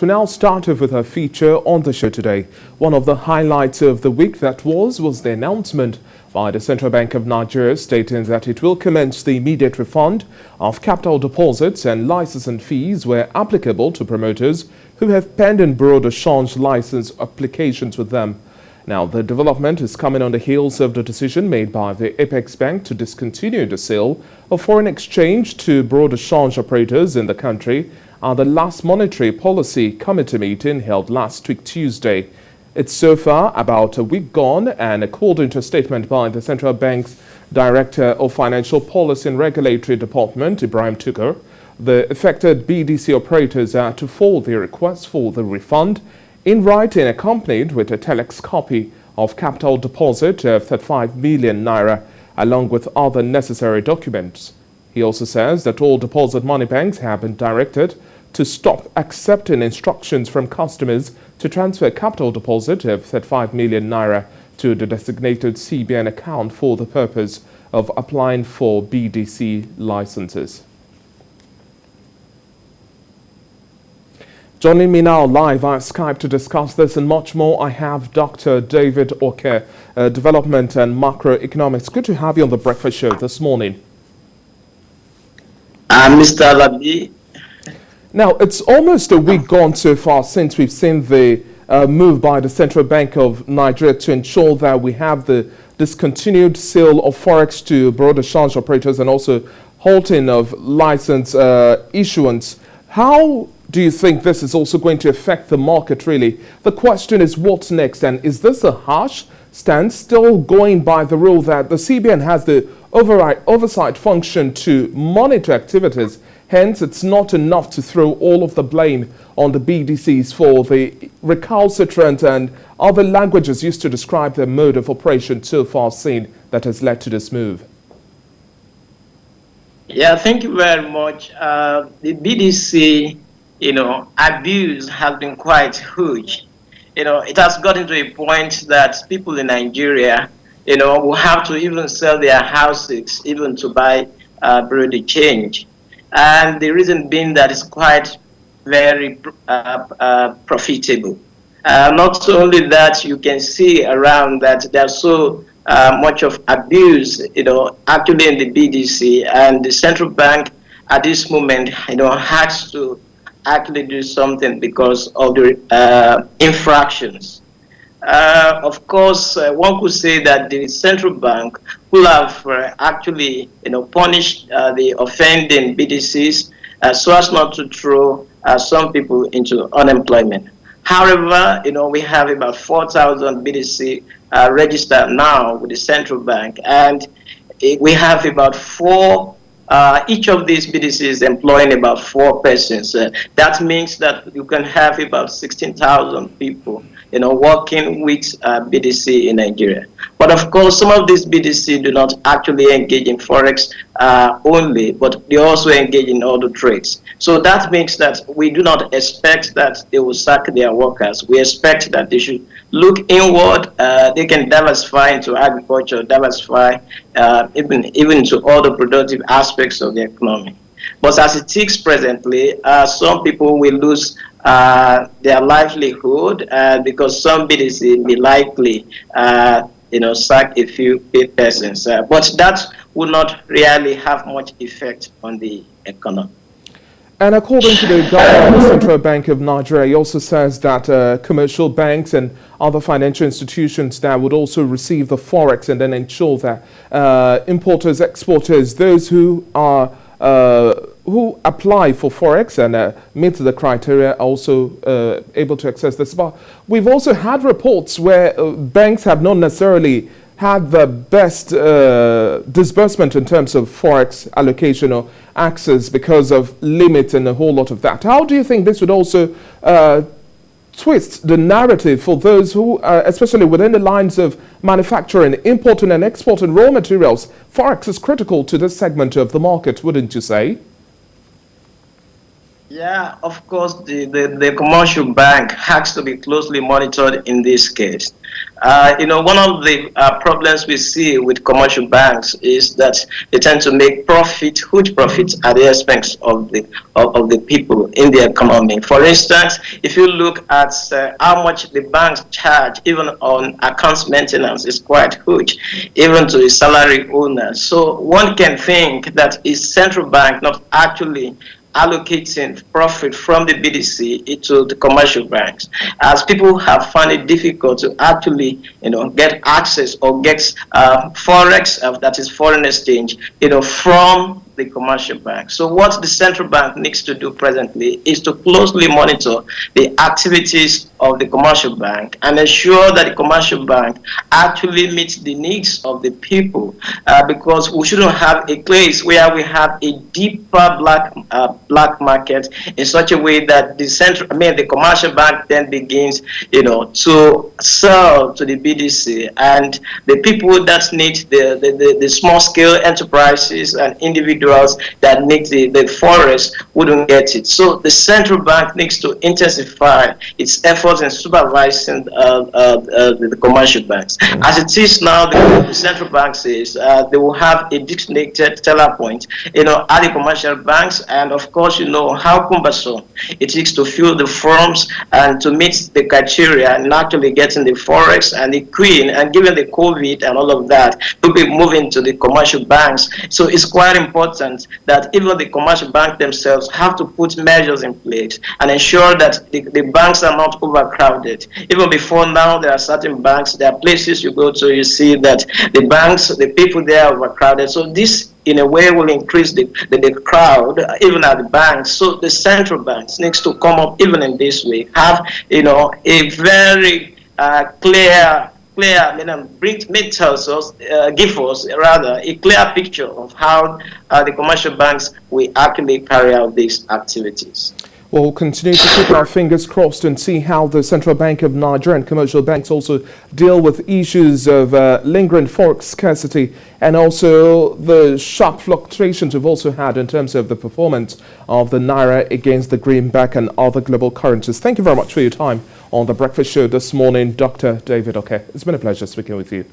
we now start off with our feature on the show today. One of the highlights of the week that was the announcement by the Central Bank of Nigeria stating that it will commence the immediate refund of capital deposits and licensing fees where applicable to promoters who have pending bureau de change license applications with them. Now, the development is coming on the heels of the decision made by the Apex Bank to discontinue the sale of foreign exchange to bureau de change operators in the country at the last Monetary Policy Committee meeting held last week Tuesday. It's so far about a week gone, and according to a statement by the Central Bank's Director of Financial Policy and Regulatory Department, Ibrahim Tukur, the affected BDC operators are to forward their request for the refund in writing, accompanied with a telex copy of capital deposit of 35 million naira, along with other necessary documents. He also says that all deposit money banks have been directed to stop accepting instructions from customers to transfer capital deposit of 35 million naira to the designated CBN account for the purpose of applying for BDC licenses. Joining me now live via Skype to discuss this and much more, I have Dr. David Oke, Development and Macroeconomics. Good to have you on the breakfast show this morning. Mr. Labi. Now, it's almost a week gone so far since we've seen the move by the Central Bank of Nigeria to ensure that we have the discontinued sale of forex to bureau de change operators and also halting of license issuance. How do you think this is also going to affect the market, really? The question is, what's next? And is this a harsh stance, still going by the rule that the CBN has the oversight function to monitor activities? Hence, it's not enough to throw all of the blame on the BDCs for the recalcitrant and other languages used to describe their mode of operation so far seen that has led to this move. Yeah, thank you very much. The BDC, abuse has been quite huge. It has gotten to a point that people in Nigeria, will have to even sell their houses even to buy bureau de change. And the reason being that it's quite very profitable. Not only that, you can see around that there's so much of abuse, actually in the BDC, and the central bank at this moment, has to actually do something because of the infractions. Of course, one could say that the central bank will have actually, punished the offending BDCs so as not to throw some people into unemployment. However, we have about 4,000 BDC registered now with the central bank, and we have about each of these BDCs employing about 4 persons. That means that you can have about 16,000 people, working with BDC in Nigeria. But of course, some of these BDC do not actually engage in forex only, but they also engage in other trades. So that means that we do not expect that they will sack their workers. We expect that they should look inward. They can diversify into agriculture, diversify even to other productive aspects of the economy. But as it is presently, some people will lose their livelihood because some BDC may likely sack a few paid persons. But that would not really have much effect on the economy. And according to the governor of the Central Bank of Nigeria, he also says that commercial banks and other financial institutions that would also receive the forex and then ensure that importers, exporters, those who are who apply for forex and meet the criteria are also able to access this. But we've also had reports where banks have not necessarily had the best disbursement in terms of forex allocation or access because of limits and a whole lot of that. How do you think this would also twist the narrative for those who, especially within the lines of manufacturing, importing and exporting raw materials? Forex is critical to this segment of the market, wouldn't you say? Yeah, of course, the commercial bank has to be closely monitored in this case. One of the problems we see with commercial banks is that they tend to make huge profits at the expense of the people in the economy. For instance, if you look at how much the banks charge, even on accounts maintenance, is quite huge, even to the salary owner. So one can think that is central bank not actually allocating profit from the BDC into the commercial banks, as people have found it difficult to actually, get access or get forex, that is foreign exchange, from the commercial bank. So what the central bank needs to do presently is to closely monitor the activities of the commercial bank and ensure that the commercial bank actually meets the needs of the people, because we shouldn't have a place where we have a deeper black market in such a way that the commercial bank then begins, to sell to the BDC, and the people that need the small scale enterprises and individuals that need the forest wouldn't get it. So the central bank needs to intensify its efforts in supervising the commercial banks. As it is now, the central bank says they will have a designated teller point, at the commercial banks, and of course, how cumbersome it is to fill the forms and to meet the criteria and actually getting the forex and the queen, and given the COVID and all of that, will be moving to the commercial banks. So it's quite important that even the commercial bank themselves have to put measures in place and ensure that the banks are not overcrowded. Even before now, there are certain banks, there are places you go to, you see that the people there are overcrowded. So this in a way will increase the crowd even at the banks. So the central banks needs to come up even in this way, have a very clear, give us rather a clear picture of how the commercial banks will actually carry out these activities. We'll continue to keep our fingers crossed and see how the Central Bank of Nigeria and commercial banks also deal with issues of lingering forex scarcity and also the sharp fluctuations we've also had in terms of the performance of the Naira against the greenback and other global currencies. Thank you very much for your time on The Breakfast Show this morning, Dr. David Oke. It's been a pleasure speaking with you.